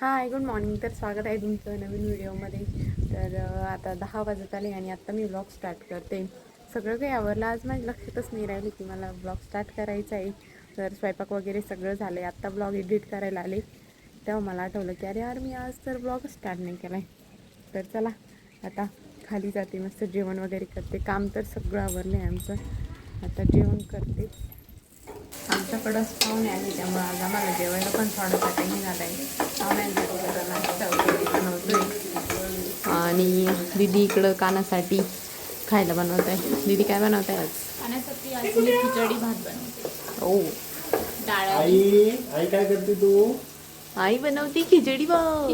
Hi good morning. तर स्वागत आहे तुमचं नवीन व्हिडिओमध्ये. तर आता 10 वाजत आले आणि आत्ता मी ब्लॉग स्टार्ट करते. सगळं काही आवरलं. आज माझ्या लक्षातच नाही राहिलं की मला ब्लॉग स्टार्ट करायचा आहे. तर स्वयंपाक वगैरे सगळं झालं आहे. आत्ता ब्लॉग एडिट करायला आले तेव्हा मला आठवलं की अरे यार मी आज तर ब्लॉग स्टार्ट नाही केला आहे. तर चला आता खाली जाते, मस्त जेवण वगैरे करते. काम तर सगळं आवरलं आहे आमचं. आता जेवण करते. आमच्याकडंच पाहुणे आले त्यामुळं आज आम्हाला जेवायला पण थोडासा टाईम झाला आहे. पाहुण्यांसाठी जरा नाश्ता वगैरे बनवतोय आणि दीदी इकडं कानासाठी खायला बनवत आहे. दीदी काय बनवत आहे आज? खाण्यासाठी आज मी खिचडी भात बनवते. ओ डाळ आई आई काय करते तू? आई बनवती खिचडी भात.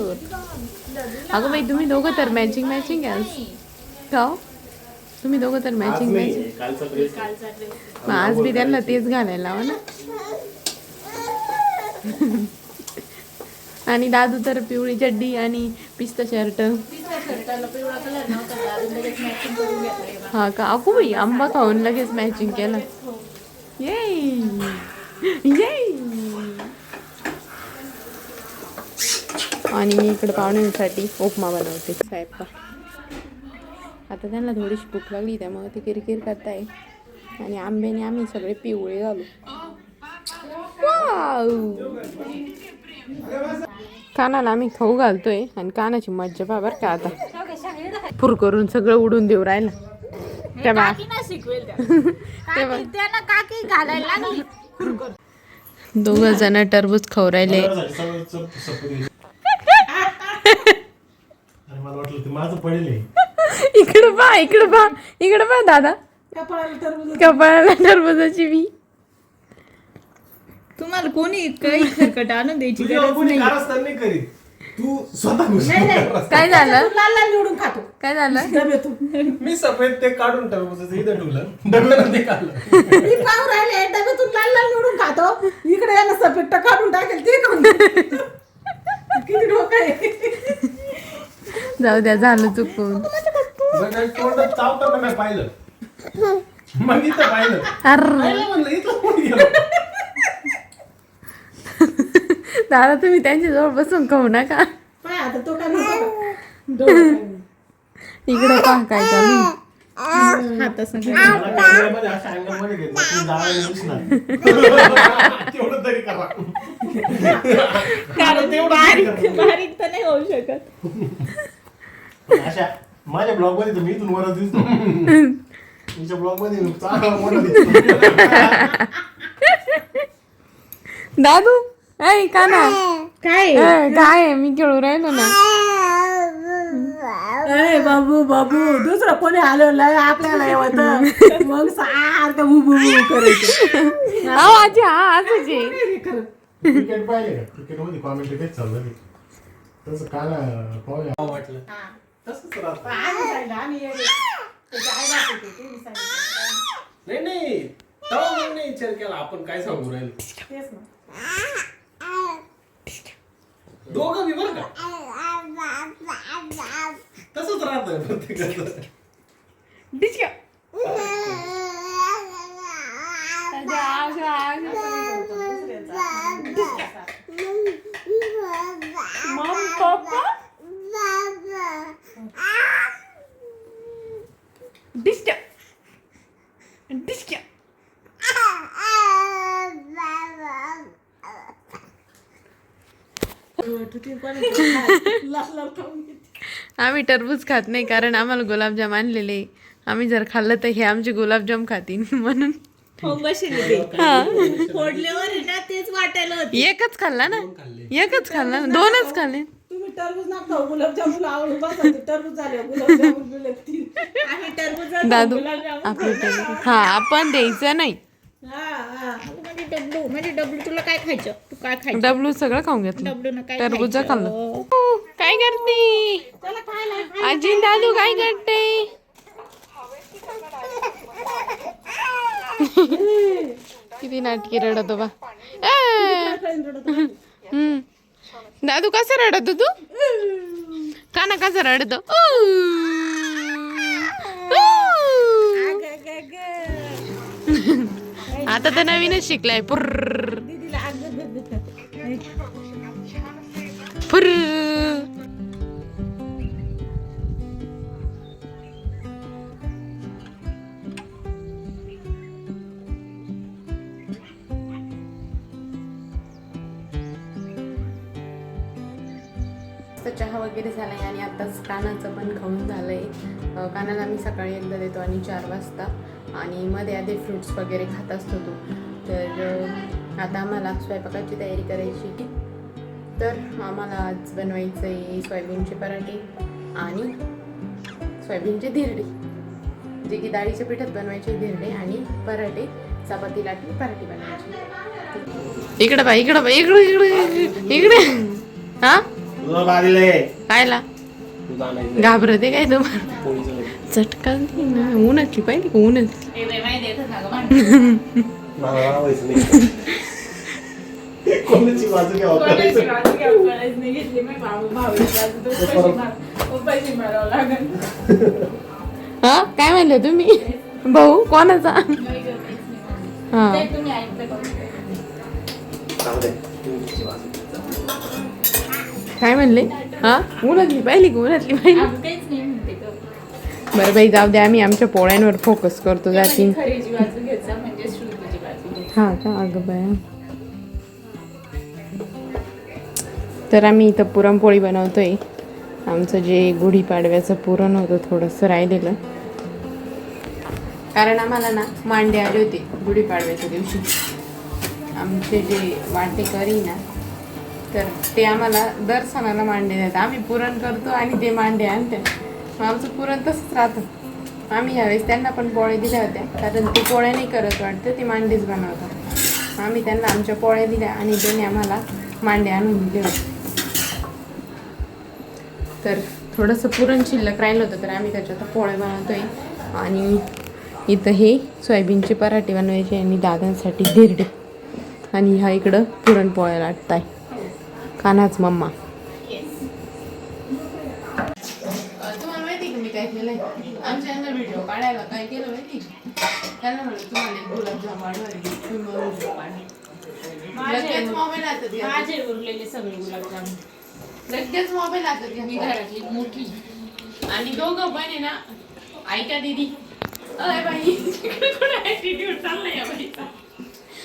अगं बाई तुम्ही दोघं तर मॅचिंग आहे आज. का हो? तुम्ही दोघं तर मॅचिंग कालचा ड्रेस कालचा ड्रेस. मग आज बी त्यांना तेच घालायला लावा ना. आणि दादू तर पिवळी चड्डी आणि पिस्ता शर्ट. शर्टाला पिवळा कलर नव्हता, दादू लगेच मॅचिंग करून घेतलं. हा का? अगो बाई आंबा खाऊन लगेच मॅचिंग केलं. ये आणि मी इकडे पाहुण्यांसाठी उपमा बनवते. साहेब आता त्यांना थोडीशी भूक लागली त्यामुळे ते किरकिर करताय आणि आंब्याने आम्ही सगळे पिवळे झालो. कानाला आम्ही खाऊ घालतोय आणि कानाची मज्जा पहा बरं का. आता फुर करून सगळं उडून देऊ राहिला. तेव्हा काकी घालायला लागली. दोघ जण टरबूज खाऊ राहिले. मला वाटलं ते माझं पडेल. इकडं पहा दादा. कपाळाला टरबुजाची बी. तुम्हाला कोणी इतकं खरकट आणून द्यायची गरज नाही. करीत तू स्वतः काय झालं? लाल निवडून खातो. काय झालं? मी सफेद ते काढून टरबूजाचं इथं ठेवलं ते काढलं. मी पाहू राहिले डब्यातून लाल लाल निवडून खातो. इकडे याला सफेद काढून टाकेल ते किती डोकं आहे. जाऊ द्या, झालं चुकून. तोंडात चावताना मी पाहिलं. मग इथं पाहिलं. अरे म्हणलं इथं कोण गेलं? दादा तुम्ही त्यांच्या जवळ बसून खाऊ नका. पाय आता तो काय नको. इकडे पहा काय चालू. हात असं मला कॅमेऱ्यामध्ये अशा अँगलमध्ये घेतलं की जाळं दिसणार. तेवढं तरी करा. बारीक तर नाही होऊ शकत. अशा माझ्या ब्लॉग मध्ये तर मी इथून वरच दिसतो. तुमच्या ब्लॉग मध्ये चांगला मोठा दिसतो. दादू ऐ काना काय काय मी खेळू राहिलो ना. अरे बाबू दुसरं कोणी आलं आपल्याला येवत मग सारखं बुबू करायचं. आजी हा असंच आहे. क्रिकेट पाहिले का? क्रिकेट मध्ये कॉमेंट तेच चाललं नाही. तसं काना पाहूया वाटलं तसंच राहतं. नाही तेव्हा मग नाही विचार केला आपण काय सांगू राहिलो. दोघं बी बरं का तसंच राहतं प्रत्येकाचं. आम्ही टरबूज खात नाही कारण आम्हाला गुलाबजाम आणलेले. आम्ही जर खाल्लं तर हे आमचे गुलाबजाम खातील म्हणून. फोडल्यावर ना तेच वाटायला होतं. एकच खाल्ला ना, दोनच खाल्ले. तुम्ही टरबूज ना खाऊ, गुलाबजामुन आवडून बसा. टरबूज झाले गुलाबजामुन बिलकती. आम्ही टरबूज दादू आपलं टरबूज हा आपण द्यायचं नाही. म्हणजे डब्लू तुला काय खायचं? तू काय खायचं? डब्लू सगळं खाऊन घेतलं. डब्लून काय टरबूज खायचं? खाल्लं. काय करते आजी? दादू काय करते? किती नाटकी रडतो बा. दादू कसं रडतो तू? काना कसं रडतो? आता तर नवीनच शिकलाय. पुर्र पुर्र मस्त चहा वगैरे झाला आहे आणि आत्ताच कानाचं पण खाऊन झालं आहे. कानाला मी सकाळी एकदा देतो आणि 4 वाजता आणि मध्ये आधी फ्रूट्स वगैरे खात असतो तो. तर आता आम्हाला स्वयंपाकाची तयारी करायची. तर आम्हाला आज बनवायचं आहे सोयाबीनचे पराठे आणि सोयाबीनचे धिरडे, जे की डाळीच्या पिठात बनवायचे धिरडे आणि पराठे चपाती लाटून पराठे बनवायचे. इकडे बा इकडे बा इकडे इकडे इकडे हा तुला बारीले कायला घाबरते काय तुम्हाला चटका दे ना. ऊनाची पाहिजे का ऊनाची कोणाची बाजू घ्यावं करायचं. हा काय म्हणले तुम्ही भाऊ कोणाचा हा काय म्हणले हा उन्हातली पाहिली का उन्हातली पाहिली. बरं बाई जाऊ द्या आम्ही आमच्या पोळ्यांवर फोकस करतो जातीन. हा का अगं बाया. तर आम्ही इथं पुरणपोळी बनवतोय. आमचं जे गुढीपाडव्याचं पुरण होतं थोडंसं राहिलेलं, कारण आम्हाला ना मांडे आले होते गुढीपाडव्याच्या दिवशी. आमचे जे वाटेकरी ना तर ते आम्हाला दर सणाला मांडे देतात. आम्ही पुरण करतो आणि ते मांडे आणतात. आमचं पुरण तसंच राहतं. आम्ही यावेळेस त्यांना पण पोळ्या दिल्या होत्या, कारण ते पोळ्या नाही करत वाटतं, ते मांडेच बनवतात. आम्ही त्यांना आमच्या पोळ्या दिल्या आणि त्यांनी आम्हाला मांडे आणून दिले होते. तर थोडंसं पुरण शिल्लक राहिलं होतं तर आम्ही त्याच्यात पोळ्या बनवतोय. आणि इथं हे सोयाबीनचे पराठे बनवायचे आणि दादांसाठी धिरडे. आणि ह्या इकडं पुरणपोळ्या लाटताय कानाच मम्मा. तुम्हाला माहिती का मी काय केलंय आमच्या यांना व्हिडिओ काढायला काय केलं माहिती. त्यांना म्हणलं तुम्हाला एक गुलाबजाम वाढवायला लगेच मोबाईल हातात घ्या. माझे उरलेले सगळे गुलाबजाम लगेच मोबाईल हातात घ्या. मी घरातली मोठी आणि दोघं पण आहे ना ऐका दीदी. अरे बाई कोण ऍटिट्यूड चाललाय या बाईचा.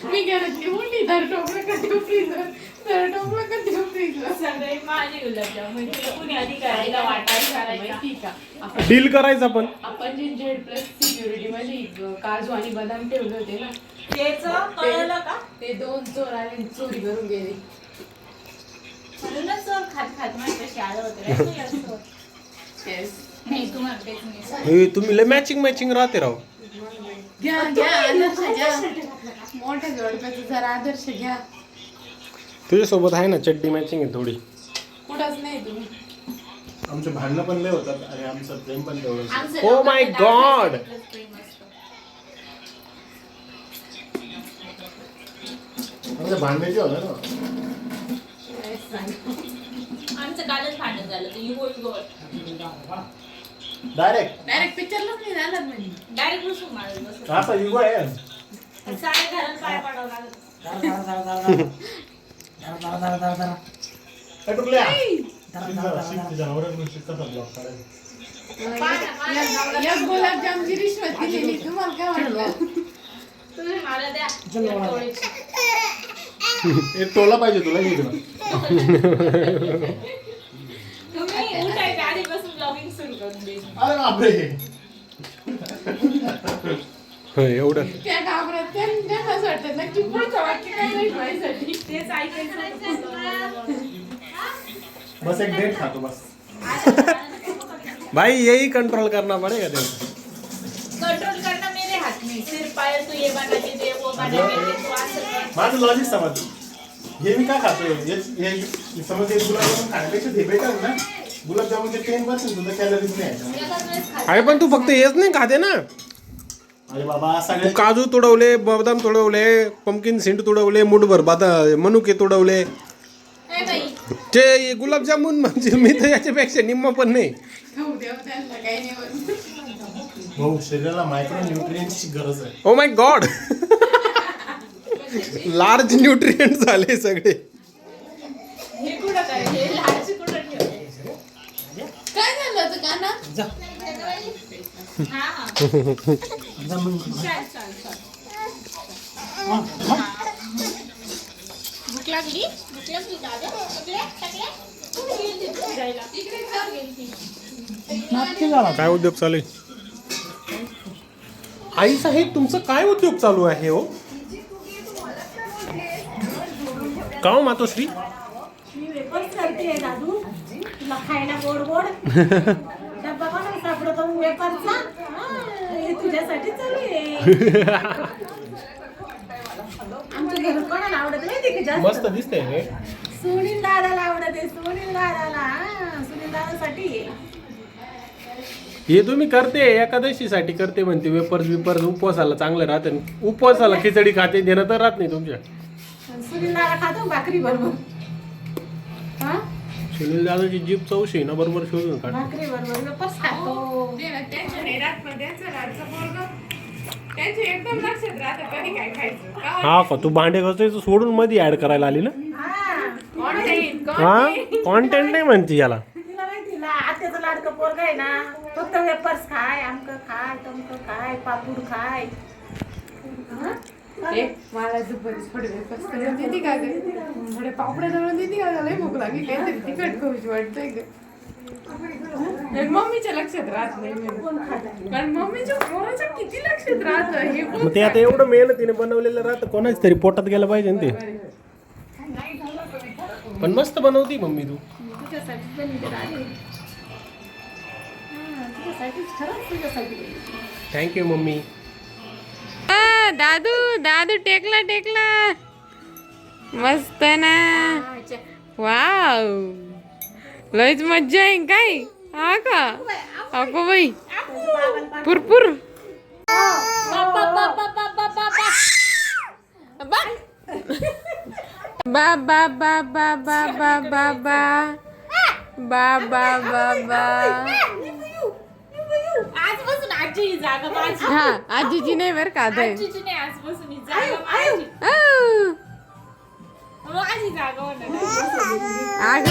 मी घरातली मोठी दर टोपलं कधी फ्रीजर दर टोपलं कधी फ्रीजर सगळे माझे गुलाबजाम म्हणजे कुणी अधिकारीला वाटायला करायचा माहिती का डील करायचं पण आपण जे Z+ सिक्युरिटी मध्ये काजू आणि बदाम ठेवले होते ना त्याचं कळलं का ते 2 चोर आले चोरी करून गेले. म्हणूनच खात खात माझ्याशी आलं होतं. Yes. नाही तुम्हाला तेच नाही. तुम्ही लय मॅचिंग राहते राव. घ्या घ्या आदर्श घ्या. मोठ्या जोडप्याचा जरा आदर्श घ्या. तुझ्यासोबत आहे ना चड्डी मॅचिंग आहे थोडी. कुठंच नाही तुम्ही. आमचे भांडणं पण लय होतात आणि आमचं प्रेम पण तेवढंच. आमचं Oh my God. आमचं भांडण्याची होतं ना. आमचं कालच भांडण झालं तर युगो डायरेक्ट पिक्चरलाच नाही जाणार म्हणजे. डायरेक्ट बसून मारत बसून असा युगो आहे. साडे घरात पाय पडावं लागत. एक गुलाबजामची रिश्वत दिलेली तुम्हाला काय वाटलं. तुम्ही मला द्या एक टोळीची. एक टोला पाहिजे तुला इकडं. तुम्ही उठायच्या आधीपासून ब्लॉगिंग सुरू करून द्यायची. अरे बापरे. एवढं त्या घाबरत त्यांना असं वाटतं नक्की पुढचं वाक्य काय नाही व्हायसाठी. तेच ऐकायचं. बस एक डेट खातो बस. भाई यही कंट्रोल करना पड़ेगा तेरे कंट्रोल करना मेरे हाथ में. सिर्फ पायल तू ये बना के दे वो बना के दे तू असं कर. माझं लॉजिक समज. हे मी का खातोय हे समज एक गुलाबजामुन खाण्यापेक्षा हे बेटर ना. गुलाबजामुनचे 10% सुद्धा कॅलरीज नाही आहे. एकाच वेळेस खा. अरे पण तू फक्त हेच नाही खाते ना. अरे बाबा तू सगळे काजू तुडवले, बदाम तुडवले, पंपकिन सीड तुडवले, मुठभर मनुके तुडवले. ए बाई ते गुलाबजामुन म्हणजे मी तर याच्यापेक्षा निम्मा पण नाही. खाऊ द्या त्यांना काही नाही होत. भाऊ शरीराला मायक्रो न्यूट्रिएंट्सची गरज आहे. Oh my God. Large nutrient झाले सगळे. हे कुठं काय हे लाडची कुठं ठेवले. काय झालं होतं काना. हा हा चाल चाल चाल. भूक लागली दादा. टाकले टाकले. खायला तिकडे चल गेली. नाटकी झाला काय उद्योग चालू आहे आई साहेब तुमचं काय उद्योग चालू आहे हो का हो मातोश्री मी वेपर्स करते दादू तुला खायला गोड गोड डब्बा कोणाला सापडतो वेपर्सचा हे तुझ्यासाठी चालू आहे आमच्या घरात कोणाला आवडत माहिती का जास्त मस्त दिसतंय हे सुनील दादाला आवडत आहे सुनील दादाला सुनील दादासाठी आहे. हे तुम्ही करते एकादशीसाठी करते म्हणते वेपर्स विपर्स उपवासाला चांगलं राहते उपवासाला खिचडी खाते देणं तर राहत नाही तुमच्या सुनील दादा खातो भाकरी बरोबर हा सुनील दादाची जीप चौशी ना बरोबर शोधून काढ भाकरी बरोबर वेपर्स खातो त्यांच्या घरात पण त्यांचं रातचं पोरगं त्यांचे एकदम लक्षात राहतं कधी काय खायचं का हा का तू भांडे घासायचं सोडून मध्ये ऍड करायला आली ना content, हा कॉन्टेंट नाही म्हणते याला तिला माहिती ना आत्याचं लाडकं पोरग आहे ना फक्त वेपर्स खाय आमकं खाय तमकं खाय पापूड खाय मला दुपारी थोडे वेपर्स करून देते का ग थोडे पापड्या दळून देते का लय भूक लागली काहीतरी तिखट खाऊशी वाटतंय ग मम्मीच्या लक्षात राहत नाही कारण मम्मीच्या पोराच्या किती लक्षात राहत हे मग ते आता एवढं मेहनतीने बनवलेलं राहतं कोणाच तरी पोटात गेलं पाहिजे ना ते पण मस्त बनवती मम्मी तू तुझ्यासाठीच बनवते दादी तुझ्यासाठीच खरंच तुझ्यासाठी थँक्यू मम्मी दादू दादू टेकला टेकला मस्त ना वाव लयच मज्जा आहे काय हा का अगो बाई पुरपुर बा बा बा बा बा बा बा बा बा बा बा बा आजपासून आजी ही जागा माझी हा आजीची नाही बरं का आता आजीची नाही आजपासून ही जागा माझी आऊ. माझी जागा होणार आग